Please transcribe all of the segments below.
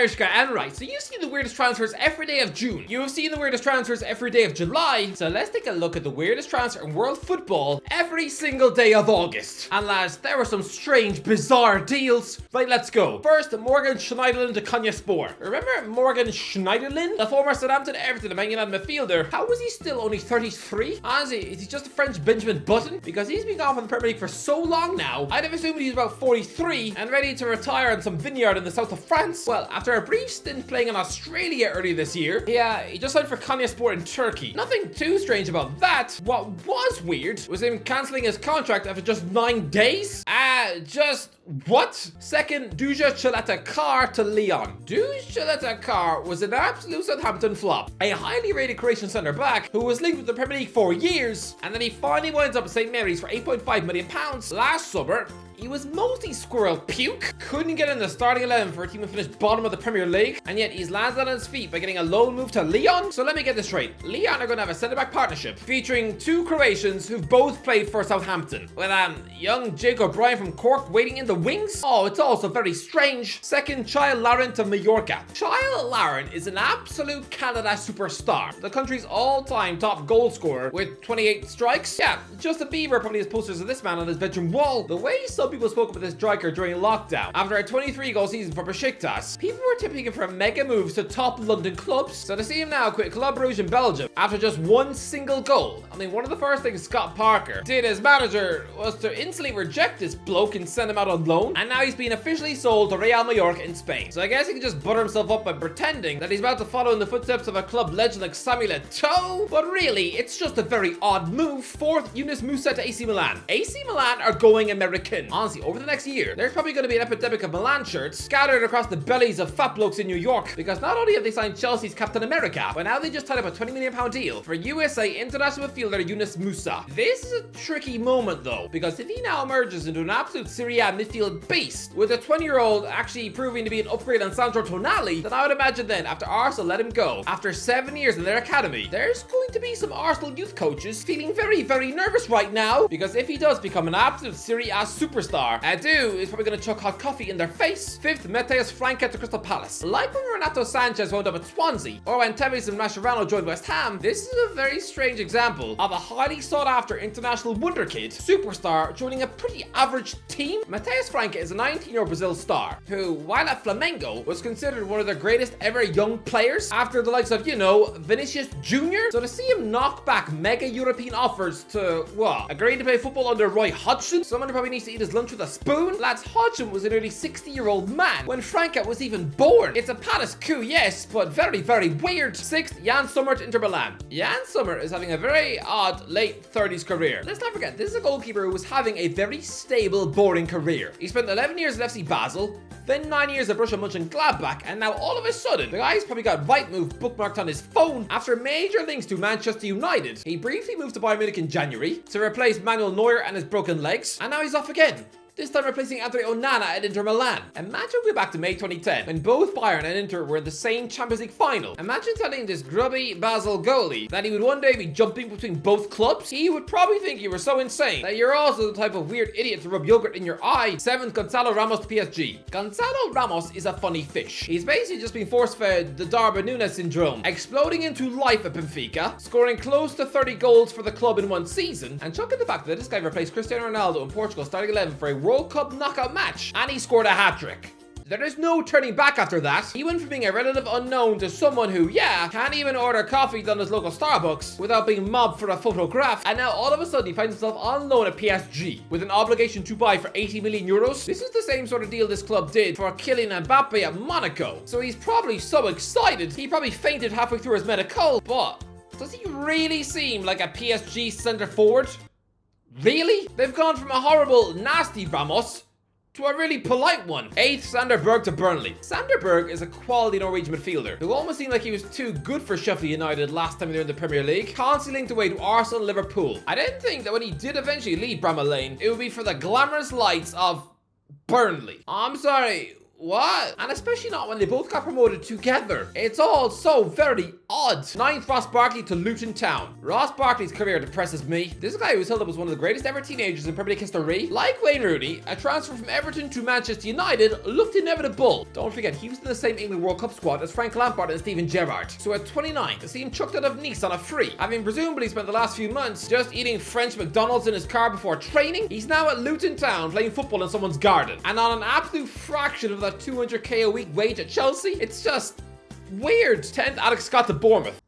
Irish guy, and right, so you've seen the weirdest transfers every day of June. You have seen the weirdest transfers every day of July. So let's take a look at the weirdest transfer in world football every single day of August. And lads, there were some strange, bizarre deals. Right, let's go. First, Morgan Schneiderlin to Konyaspor. Remember Morgan Schneiderlin? The former Southampton, Everton, and Man United midfielder. How was he still only 33? Honestly, is he just a French Benjamin Button? Because he's been gone from the Premier League for so long now, I'd have assumed he's about 43 and ready to retire on some vineyard in the south of France. Well, after a brief stint playing in Australia earlier this year, he just signed for Konyaspor in Turkey. Nothing too strange about that. What was weird was him cancelling his contract after just 9 days. What? Second, Duja Chaleta-Car to Lyon. Duja Chaleta-Car was an absolute Southampton flop. A highly rated Croatian centre-back who was linked with the Premier League for years, and then he finally winds up at St Mary's for £8.5 million last summer. He was mostly squirrel puke, couldn't get in the starting 11 for a team who finished bottom of the Premier League, and yet he's landed on his feet by getting a loan move to Lyon. So let me get this straight. Lyon are going to have a centre-back partnership featuring 2 Croatians who've both played for Southampton, with young Jake O'Brien from Cork waiting in the wings. Oh, it's also very strange. Second, Chyle Lauren to Mallorca. Chyle Lauren is an absolute Canada superstar, the country's all-time top goal scorer with 28 strikes. Yeah, Justin Bieber probably has posters of this man on his bedroom wall. The way some people spoke about this striker during lockdown after a 23-goal season for Besiktas, people were tipping him for mega moves to top London clubs. So to see him now quit Club Brugge in Belgium after just 1 single goal, I mean, one of the first things Scott Parker did as manager was to instantly reject this bloke and send him out on loan, and now he's been officially sold to Real Mallorca in Spain. So I guess he can just butter himself up by pretending that he's about to follow in the footsteps of a club legend like Samuel Eto'o, but really, it's just a very odd move. Fourth, Yunus Musa to AC Milan. AC Milan are going American. Honestly, over the next year, there's probably going to be an epidemic of Milan shirts scattered across the bellies of fat blokes in New York, because not only have they signed Chelsea's Captain America, but now they just tied up a £20 million deal for USA international midfielder Yunus Musa. This is a tricky moment though, because if he now emerges into an absolute Serie A midfield beast, with a 20-year-old actually proving to be an upgrade on Sandro Tonali, then I would imagine then, after Arsenal let him go, after 7 years in their academy, there's going to be some Arsenal youth coaches feeling very, very nervous right now, because if he does become an absolute Serie A superstar, Adu is probably going to chuck hot coffee in their face. Fifth, Mateus Franca to Crystal Palace. Like when Renato Sanchez wound up at Swansea, or when Tevez and Mascherano joined West Ham, this is a very strange example of a highly sought-after international wonderkid superstar joining a pretty average team. Mateus Franca is a 19-year-old Brazil star who, while at Flamengo, was considered one of the greatest ever young players after the likes of, Vinicius Jr. So to see him knock back mega European offers to, agree to play football under Roy Hodgson, someone who probably needs to eat his lunch with a spoon. Lads, Hodgson was a nearly 60-year-old man when Franca was even born. It's a palace coup, yes, but very, very weird. Sixth, Jan Sommer to Inter Milan. Jan Sommer is having a very odd late 30s career. Let's not forget, this is a goalkeeper who was having a very stable, boring career. He spent 11 years at FC Basel, then 9 years at Borussia Mönchengladbach, and now all of a sudden, the guy's probably got Rightmove bookmarked on his phone after major links to Manchester United. He briefly moved to Bayern Munich in January to replace Manuel Neuer and his broken legs, and now he's off again. This time replacing Andre Onana at Inter Milan. Imagine we're back to May 2010, when both Bayern and Inter were in the same Champions League final. Imagine telling this grubby Basel goalie that he would one day be jumping between both clubs. He would probably think you were so insane that you're also the type of weird idiot to rub yogurt in your eye. Seventh, Gonzalo Ramos to PSG. Gonzalo Ramos is a funny fish. He's basically just been force-fed the Darwin Núñez syndrome, exploding into life at Benfica, scoring close to 30 goals for the club in one season, and chucking the fact that this guy replaced Cristiano Ronaldo in Portugal's starting 11 for a World Cup knockout match, and he scored a hat-trick. There is no turning back after that. He went from being a relative unknown to someone who, can't even order coffee down his local Starbucks without being mobbed for a photograph, and now all of a sudden he finds himself on loan at PSG with an obligation to buy for 80 million euros. This is the same sort of deal this club did for Kylian Mbappe at Monaco. So he's probably so excited, he probably fainted halfway through his medical, but does he really seem like a PSG centre forward? Really? They've gone from a horrible, nasty Ramos to a really polite one. Eighth, Sander Berg to Burnley. Sander Berg is a quality Norwegian midfielder who almost seemed like he was too good for Sheffield United last time they were in the Premier League, constantly linked away to Arsenal and Liverpool. I didn't think that when he did eventually leave Bramall Lane, it would be for the glamorous lights of Burnley. I'm sorry, What? And especially not when they both got promoted together. It's all so very odd. Ninth, Ross Barkley to Luton Town. Ross Barkley's career depresses me. This guy was held up as one of the greatest ever teenagers in Premier League history. Like Wayne Rooney, a transfer from Everton to Manchester United looked inevitable. Don't forget, he was in the same England World Cup squad as Frank Lampard and Steven Gerrard. So at 29, to see him chucked out of Nice on a free, having presumably spent the last few months just eating French McDonald's in his car before training, he's now at Luton Town playing football in someone's garden. And on an absolute fraction of that 200k a week wage at Chelsea, it's just weird. 10th, Alex Scott to Bournemouth.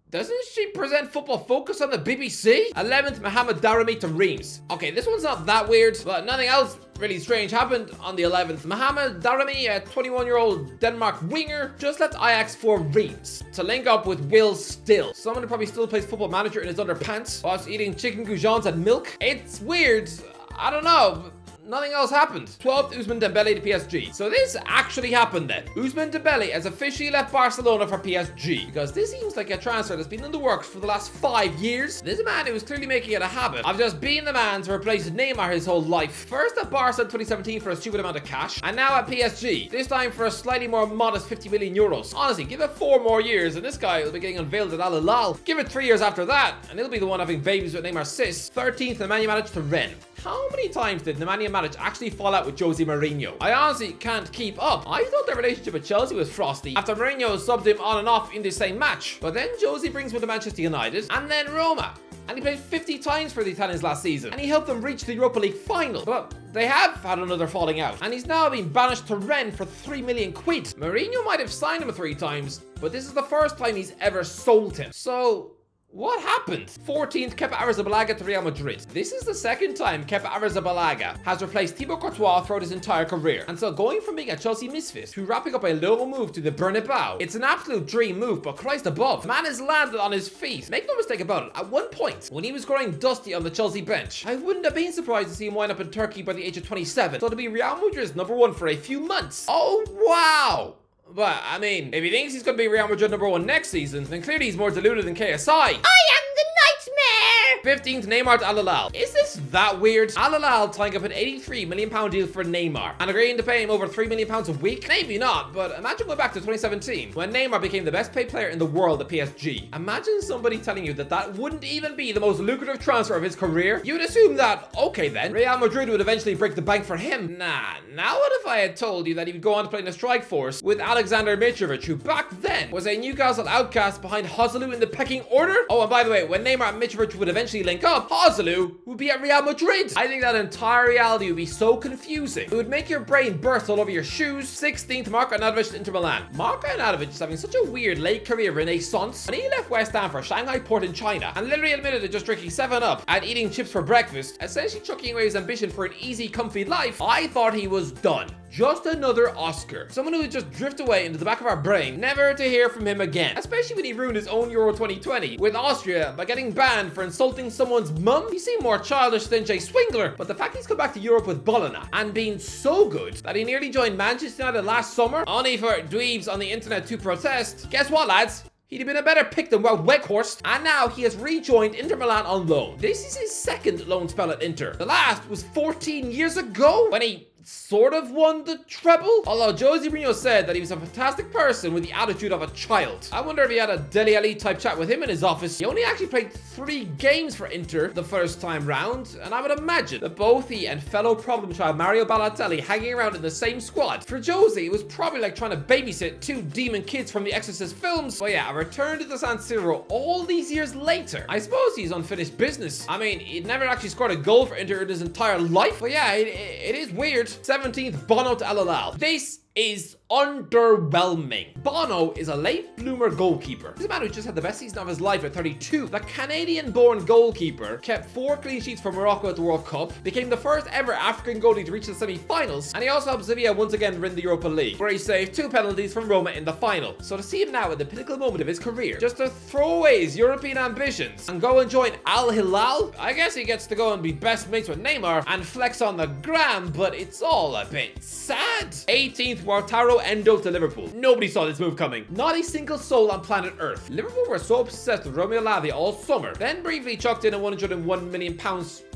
Doesn't she present Football Focus on the BBC? 11th, Mohamed Daramy to Reims. Okay, this one's not that weird, but nothing else really strange happened on the 11th. Mohamed Daramy, a 21-year-old Denmark winger, just left Ajax for Reims to link up with Will Still, someone who probably still plays Football Manager in his underpants whilst eating chicken goujons and milk. It's weird. I don't know. Nothing else happened. 12th, Ousmane Dembele to PSG. So this actually happened then. Ousmane Dembele has officially left Barcelona for PSG, because this seems like a transfer that's been in the works for the last 5 years. This is a man who was clearly making it a habit of just being the man to replace Neymar his whole life. First at Barca in 2017 for a stupid amount of cash, and now at PSG, this time for a slightly more modest 50 million euros. Honestly, give it 4 more years and this guy will be getting unveiled at Al Hilal. Give it 3 years after that, and he'll be the one having babies with Neymar's sis. 13th, Nemanja Matic to Rennes. How many times did Nemanja Matic actually fall out with Jose Mourinho? I honestly can't keep up. I thought their relationship with Chelsea was frosty after Mourinho subbed him on and off in the same match. But then Jose brings him to Manchester United and then Roma. And he played 50 times for the Italians last season. And he helped them reach the Europa League final. But they have had another falling out. And he's now been banished to Rennes for 3 million quid. Mourinho might have signed him 3 times, but this is the first time he's ever sold him. So what happened? 14th, Kepa Arrizabalaga to Real Madrid. This is the second time Kepa Arrizabalaga has replaced Thibaut Courtois throughout his entire career. And so going from being a Chelsea misfit to wrapping up a low move to the Bernabeu, it's an absolute dream move, but Christ above, man has landed on his feet. Make no mistake about it, at one point, when he was growing dusty on the Chelsea bench, I wouldn't have been surprised to see him wind up in Turkey by the age of 27. So to be Real Madrid's #1 for a few months. Oh wow! But, I mean, if he thinks he's going to be Real Madrid #1 next season, then clearly he's more deluded than KSI. I am the nightmare! 15th, Neymar to Al Hilal. Is this that weird? Al Hilal tying up an £83 million deal for Neymar and agreeing to pay him over £3 million a week? Maybe not, but imagine going back to 2017 when Neymar became the best paid player in the world at PSG. Imagine somebody telling you that that wouldn't even be the most lucrative transfer of his career. You'd assume that, okay then, Real Madrid would eventually break the bank for him. Nah, now what if I had told you that he would go on to play in the strike force with Alexander Mitrovic, who back then was a Newcastle outcast behind Joselu in the pecking order? Oh, and by the way, when Neymar and Mitrovic would eventually link up, Joselu would be at Real Madrid. I think that entire reality would be so confusing. It would make your brain burst all over your shoes. 16th, Marko Arnautovic to Inter Milan. Marko Arnautovic is having such a weird late career renaissance. When he left West Ham for Shanghai Port in China and literally admitted to just drinking 7-Up and eating chips for breakfast, essentially chucking away his ambition for an easy, comfy life, I thought he was done. Just another Oscar. Someone who would just drift away into the back of our brain, never to hear from him again. Especially when he ruined his own Euro 2020 with Austria by getting banned for insulting someone's mum. He seemed more childish than Jay Swingler, but the fact he's come back to Europe with Bologna and been so good that he nearly joined Manchester United last summer, only for dweebs on the internet to protest. Guess what, lads? He'd have been a better pick than Wout Weghorst, and now he has rejoined Inter Milan on loan. This is his second loan spell at Inter. The last was 14 years ago when he sort of won the treble. Although Jose Mourinho said that he was a fantastic person with the attitude of a child. I wonder if he had a Dele Alli type chat with him in his office. He only actually played 3 games for Inter the first time round, and I would imagine that both he and fellow problem child Mario Balotelli hanging around in the same squad. For Jose, it was probably like trying to babysit 2 demon kids from the Exorcist films. But yeah, a return to the San Siro all these years later. I suppose he's unfinished business. I mean, he'd never actually scored a goal for Inter in his entire life. But yeah, it is weird. 17th, Bono to Al Hilal. This is underwhelming. Bono is a late bloomer goalkeeper. He's a man who just had the best season of his life at 32. The Canadian-born goalkeeper kept 4 clean sheets for Morocco at the World Cup, became the first ever African goalie to reach the semi-finals, and he also helped Sevilla once again win the Europa League, where he saved 2 penalties from Roma in the final. So to see him now at the pinnacle moment of his career, just to throw away his European ambitions and go and join Al Hilal, I guess he gets to go and be best mates with Neymar and flex on the gram, but it's all a bit sad. 18th, Wataru Endo to Liverpool. Nobody saw this move coming. Not a single soul on planet Earth. Liverpool were so obsessed with Romeo Lavia all summer, then briefly chucked in a £101 million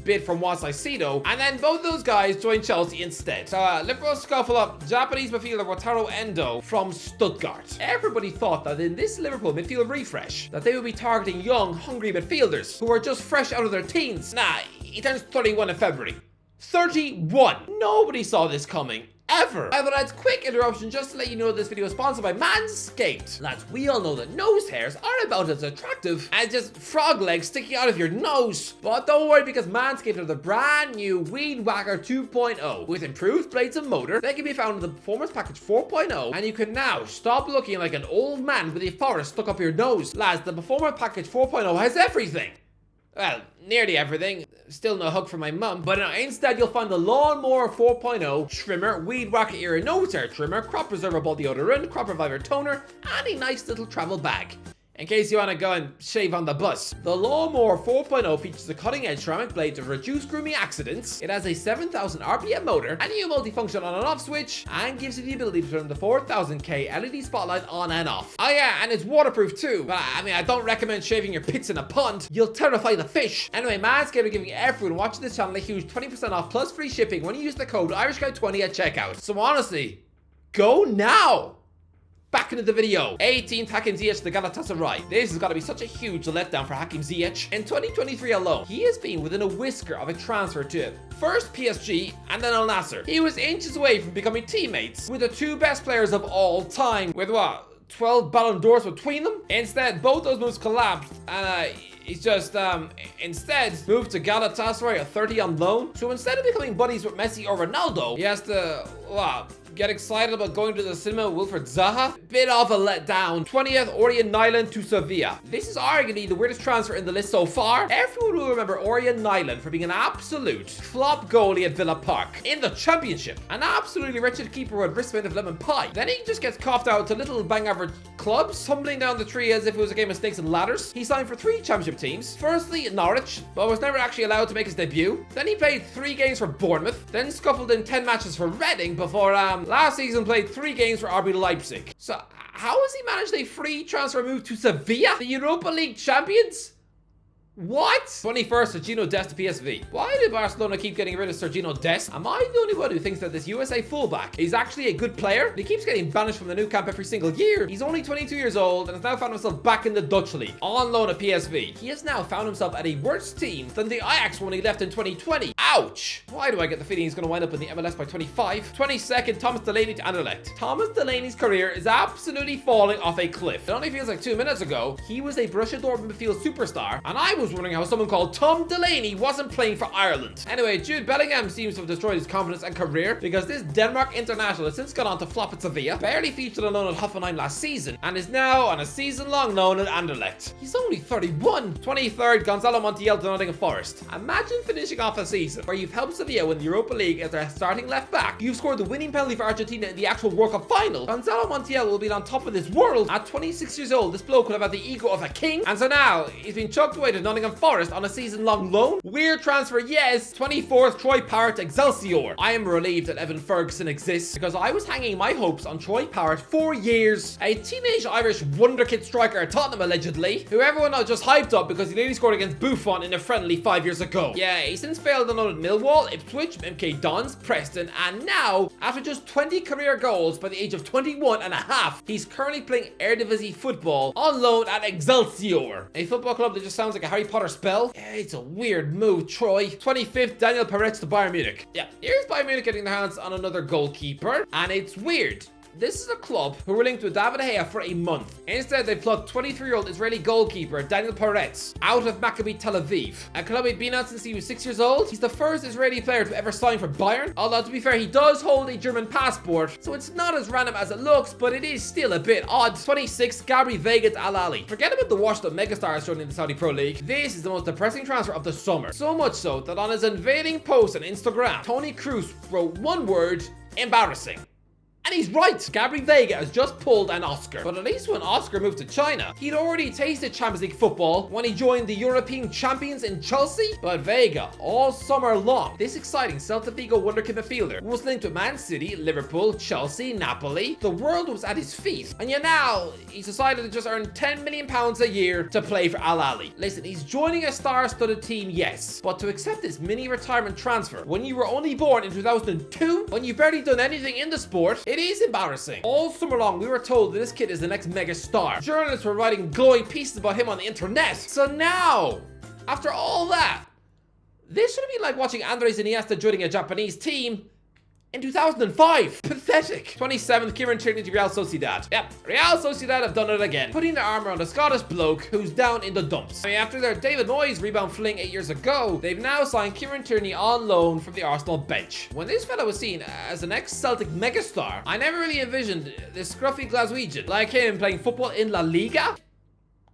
bid from Wasaicedo, and then both those guys joined Chelsea instead. So Liverpool scuffle up Japanese midfielder Wataru Endo from Stuttgart. Everybody thought that in this Liverpool midfield refresh that they would be targeting young, hungry midfielders who are just fresh out of their teens. Nah, he turns 31 in February. 31! Nobody saw this coming. Ever. But lads, quick interruption just to let you know this video is sponsored by Manscaped. Lads, we all know that nose hairs are about as attractive as just frog legs sticking out of your nose. But don't worry, because Manscaped are the brand new Weed Whacker 2.0. With improved blades and motor, they can be found in the Performance Package 4.0, and you can now stop looking like an old man with a forest stuck up your nose. Lads, the Performance Package 4.0 has everything. Well, nearly everything. Still no hug from my mum. But instead, you'll find the Lawnmower 4.0 trimmer, Weed Whacker ear and nose hair trimmer, crop preserver ball deodorant, crop reviver toner, and a nice little travel bag. In case you want to go and shave on the bus. The Lawnmower 4.0 features a cutting-edge ceramic blade to reduce grooming accidents. It has a 7,000 RPM motor, a new multifunction on and off switch, and gives you the ability to turn the 4000K LED spotlight on and off. Oh yeah, and it's waterproof too. But I mean, I don't recommend shaving your pits in a pond. You'll terrify the fish. Anyway, Manscaped are giving everyone watching this channel a huge 20% off plus free shipping when you use the code irishguy20 at checkout. So honestly, go now! Back into the video. 18th Hakim Ziyech to the Galatasaray. This has got to be such a huge letdown for Hakim Ziyech. In 2023 alone, he has been within a whisker of a transfer to first PSG and then Al Nassr. He was inches away from becoming teammates with the two best players of all time. With what? 12 Ballon d'Ors between them? Instead, both those moves collapsed, and he's just instead moved to Galatasaray at 30 on loan. So instead of becoming buddies with Messi or Ronaldo, he has to get excited about going to the cinema with Wilfred Zaha. Bit of a letdown. 20th, Orient Nyland to Sevilla. This is arguably the weirdest transfer in the list so far. Everyone will remember Orient Nyland for being an absolute flop goalie at Villa Park in the Championship. An absolutely wretched keeper with wristband of lemon pie. Then he just gets coughed out to little bang average clubs, tumbling down the tree as if it was a game of snakes and ladders. He signed for 3 Championship teams. Firstly, Norwich, but was never actually allowed to make his debut. Then he played 3 games for Bournemouth. Then scuffled in 10 matches for Reading before last season played 3 games for RB Leipzig. So how has he managed a free transfer move to Sevilla, the Europa League champions? What? 21st, Sergino Dest to PSV. Why did Barcelona keep getting rid of Sergino Dest? Am I the only one who thinks that this USA fullback is actually a good player? And he keeps getting banished from the new camp every single year. He's only 22 years old and has now found himself back in the Dutch league, on loan at PSV. He has now found himself at a worse team than the Ajax when he left in 2020. Ouch! Why do I get the feeling he's going to wind up in the MLS by 25? 22nd, Thomas Delaney to Anderlecht. Thomas Delaney's career is absolutely falling off a cliff. It only feels like 2 minutes ago, he was a Borussia Dortmund midfield superstar, and I was wondering how someone called Tom Delaney wasn't playing for Ireland. Anyway, Jude Bellingham seems to have destroyed his confidence and career, because this Denmark international has since gone on to flop at Sevilla, barely featured on loan at Hoffenheim last season, and is now on a season-long loan at Anderlecht. He's only 31. 23rd, Gonzalo Montiel to Nottingham Forest. Imagine finishing off a season where you've helped Sevilla win the Europa League as their starting left back, you've scored the winning penalty for Argentina in the actual World Cup final. Gonzalo Montiel will be on top of this world. At 26 years old, this bloke could have had the ego of a king, and so now he's been chucked away to Nottingham Forest on a season-long loan. Weird transfer, yes. 24th, Troy Parrott to Excelsior. I am relieved that Evan Ferguson exists, because I was hanging my hopes on Troy Parrott for years. A teenage Irish wonderkid striker at Tottenham, allegedly, who everyone just hyped up because he nearly scored against Buffon in a friendly 5 years ago. Yeah, he since failed on loan at Millwall, Ipswich, MK Dons, Preston, and now, after just 20 career goals by the age of 21 and a half, he's currently playing Eredivisie football on loan at Excelsior, a football club that just sounds like a Harry Potter spell. Yeah, it's a weird move, Troy. 25th, Daniel Peretz to Bayern Munich. Yeah, here's Bayern Munich getting their hands on another goalkeeper, and it's weird. This is a club who were linked with David De Gea for a month. Instead, they plucked 23-year-old Israeli goalkeeper Daniel Peretz out of Maccabi Tel Aviv, a club he'd been at since he was 6 years old. He's the first Israeli player to ever sign for Bayern, although to be fair, he does hold a German passport, so it's not as random as it looks, but it is still a bit odd. 26, Gabri Vega to Al Ahly. Forget about the washed-up megastars joining the Saudi Pro League. This is the most depressing transfer of the summer. So much so that on his unveiling post on Instagram, Toni Kroos wrote one word: embarrassing. And he's right. Gabri Vega has just pulled an Oscar. But at least when Oscar moved to China, he'd already tasted Champions League football when he joined the European champions in Chelsea. But Vega, all summer long, this exciting Celta Vigo wonderkid midfielder was linked with Man City, Liverpool, Chelsea, Napoli. The world was at his feet. And yet now, he's decided to just earn £10 million a year to play for Al Ahly. Listen, he's joining a star-studded team, yes. But to accept this mini retirement transfer when you were only born in 2002, when you've barely done anything in the sport, it is embarrassing. All summer long, we were told that this kid is the next mega star. Journalists were writing glowing pieces about him on the internet. So now, after all that, this should be like watching Andres Iniesta joining a Japanese team in 2005. Pathetic. 27th, Kieran Tierney to Real Sociedad. Yep, Real Sociedad have done it again, putting their arm around a Scottish bloke who's down in the dumps. I mean, after their David Moyes rebound fling 8 years ago, they've now signed Kieran Tierney on loan from the Arsenal bench. When this fella was seen as an ex-Celtic megastar, I never really envisioned this scruffy Glaswegian like him playing football in La Liga.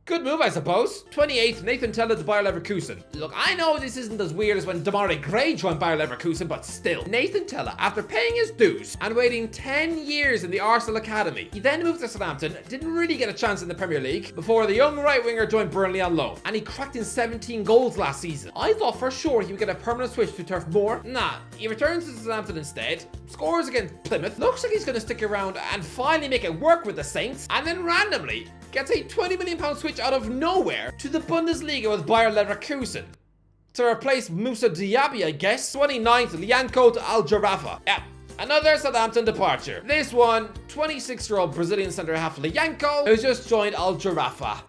Good move, I suppose. 28th, Nathan Tella to Bayer Leverkusen. Look, I know this isn't as weird as when Damare Gray joined Bayer Leverkusen, but still. Nathan Tella, after paying his dues and waiting 10 years in the Arsenal Academy, he then moved to Southampton, didn't really get a chance in the Premier League, before the young right winger joined Burnley on loan. And he cracked in 17 goals last season. I thought for sure he would get a permanent switch to Turf Moor. Nah, he returns to Southampton instead, scores against Plymouth, looks like he's going to stick around and finally make it work with the Saints, and then randomly gets a £20 million switch out of nowhere to the Bundesliga with Bayer Leverkusen to replace Moussa Diaby, I guess. 29th, Lianco to Al Jarafa. Yeah, another Southampton departure. This one, 26-year-old Brazilian centre-half Lianco, who's just joined Al Jarafa.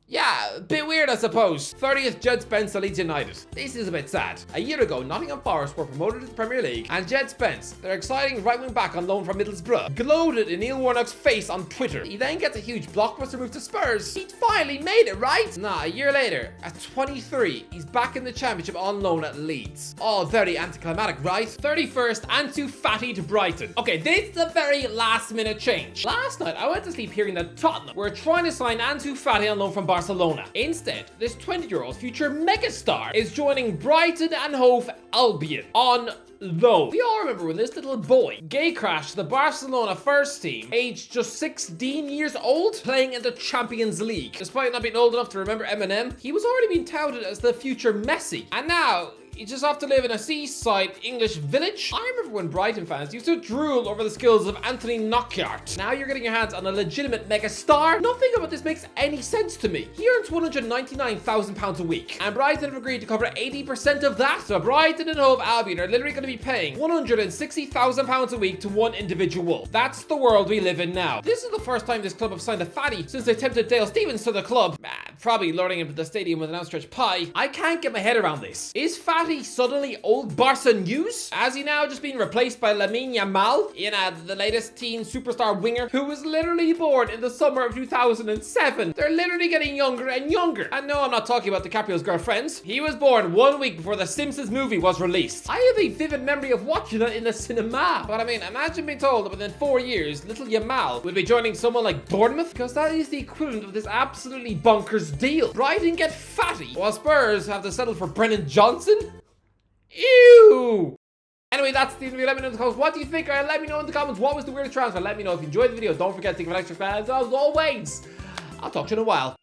Yeah, a bit weird, I suppose. 30th, Jed Spence to Leeds United. This is a bit sad. A year ago, Nottingham Forest were promoted to the Premier League, and Jed Spence, their exciting right-wing back on loan from Middlesbrough, gloated in Neil Warnock's face on Twitter. He then gets a huge blockbuster move to Spurs. He'd finally made it, right? Nah, a year later, at 23, he's back in the Championship on loan at Leeds. All very anticlimactic, right? 31st, Ansu Fati to Brighton. Okay, this is a very last-minute change. Last night, I went to sleep hearing that Tottenham were trying to sign Ansu Fati on loan from Barcelona. Instead, this 20-year-old future megastar is joining Brighton and Hove Albion on loan. We all remember when this little boy gay crashed the Barcelona first team, aged just 16 years old, playing in the Champions League. Despite not being old enough to remember Eminem, he was already being touted as the future Messi. And now, you just have to live in a seaside English village. I remember when Brighton fans used to drool over the skills of Anthony Knockaert. Now you're getting your hands on a legitimate mega star. Nothing about this makes any sense to me. He earns £199,000 a week, and Brighton have agreed to cover 80% of that. So Brighton and Hove Albion are literally going to be paying £160,000 a week to one individual. That's the world we live in now. This is the first time this club have signed a fatty since they tempted Dale Stephens to the club. Probably luring him to the stadium with an outstretched pie. I can't get my head around this. Is Fatty suddenly old Barca news? Has he now just been replaced by Lamine Yamal, the latest teen superstar winger who was literally born in the summer of 2007? They're literally getting younger and younger. And no, I'm not talking about DiCaprio's girlfriends. He was born 1 week before the Simpsons movie was released. I have a vivid memory of watching it in the cinema. But I mean, imagine being told that within 4 years, little Yamal would be joining someone like Bournemouth, because that is the equivalent of this absolutely bonkers deal. Brighton get Fatty, while Spurs have to settle for Brennan Johnson? Ew! Anyway, that's the video. Let me know in the comments what do you think. Or let me know in the comments what was the weirdest transfer. Let me know if you enjoyed the video. Don't forget to give it an extra fan. As always, I'll talk to you in a while.